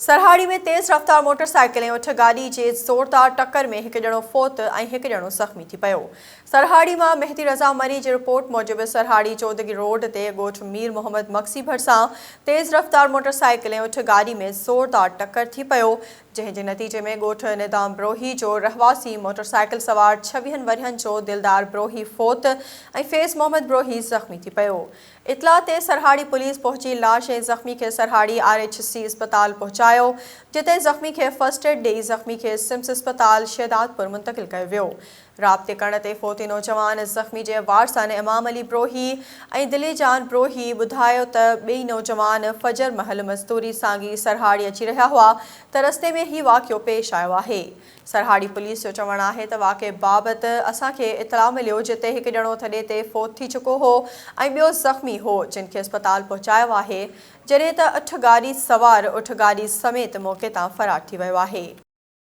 सरहाड़ी में तेज़ रफ़्तार मोटरसाइकिल ऐं उठ गाॾी जे ज़ोरदार टक्कर में हिकु ॼणो फ़ौत ऐं हिकु ॼणो ज़ख़्मी थी पियो। सरहाड़ी मां मेहदी रज़ा मरी जी रिपोर्ट मूजिबि सरहाड़ी चौदगी रोड ते ॻोठ मीर मोहम्मद मक्सी भरिसां तेज़ रफ़्तार मोटरसाइकिल ऐं उठ गाॾी में ज़ोरदार टक्कर थी पियो, जंहिं जे नतीजे में ॻोठ निदाम ब्रोही जो रहवासी मोटरसाइकिल सवार 26 वरियनि जो दिलदार ब्रोही फ़ौत ऐं फैज़ मोहम्मद ब्रोही ज़ख़्मी थी पियो। इतला ते सरहाड़ी पुलिस पहुची लाश ऐं ज़ख़्मी खे सरहाड़ी RHC अस्पताल पहुचायो, जिते ज़ख़्मी खे फर्स्ट एड ॾेई ज़ख़्मी खे सिम्स अस्पताल शहदादपुर मुंतक़िल कयो वियो। राब्ते करण ते फ़ौती नौजवान ज़ख़्मी जे वारसन इमाम अली ब्रोही ऐं दिलीजान ब्रोही ॿुधायो त ॿेई नौजवान फजर महल मज़दूरी सांगी सरहाड़ी अची रहिया हुआ त रस्ते में ही वाक़ियो पेश आयो आहे। सरहाड़ी पुलिस जो चवणु आहे त वाक़िए बाबति असांखे इतला मिलियो, जिते हिकु ॼणो थॾे ते फ़ौत थी चुको हो ऐं ॿियो ज़ख़्मी हो, जिन खे अस्पताल पहुचायो आहे, जॾहिं त उठ गाॾी सवार उठ गाॾी समेत मौक़े तां फ़रार थी वियो आहे।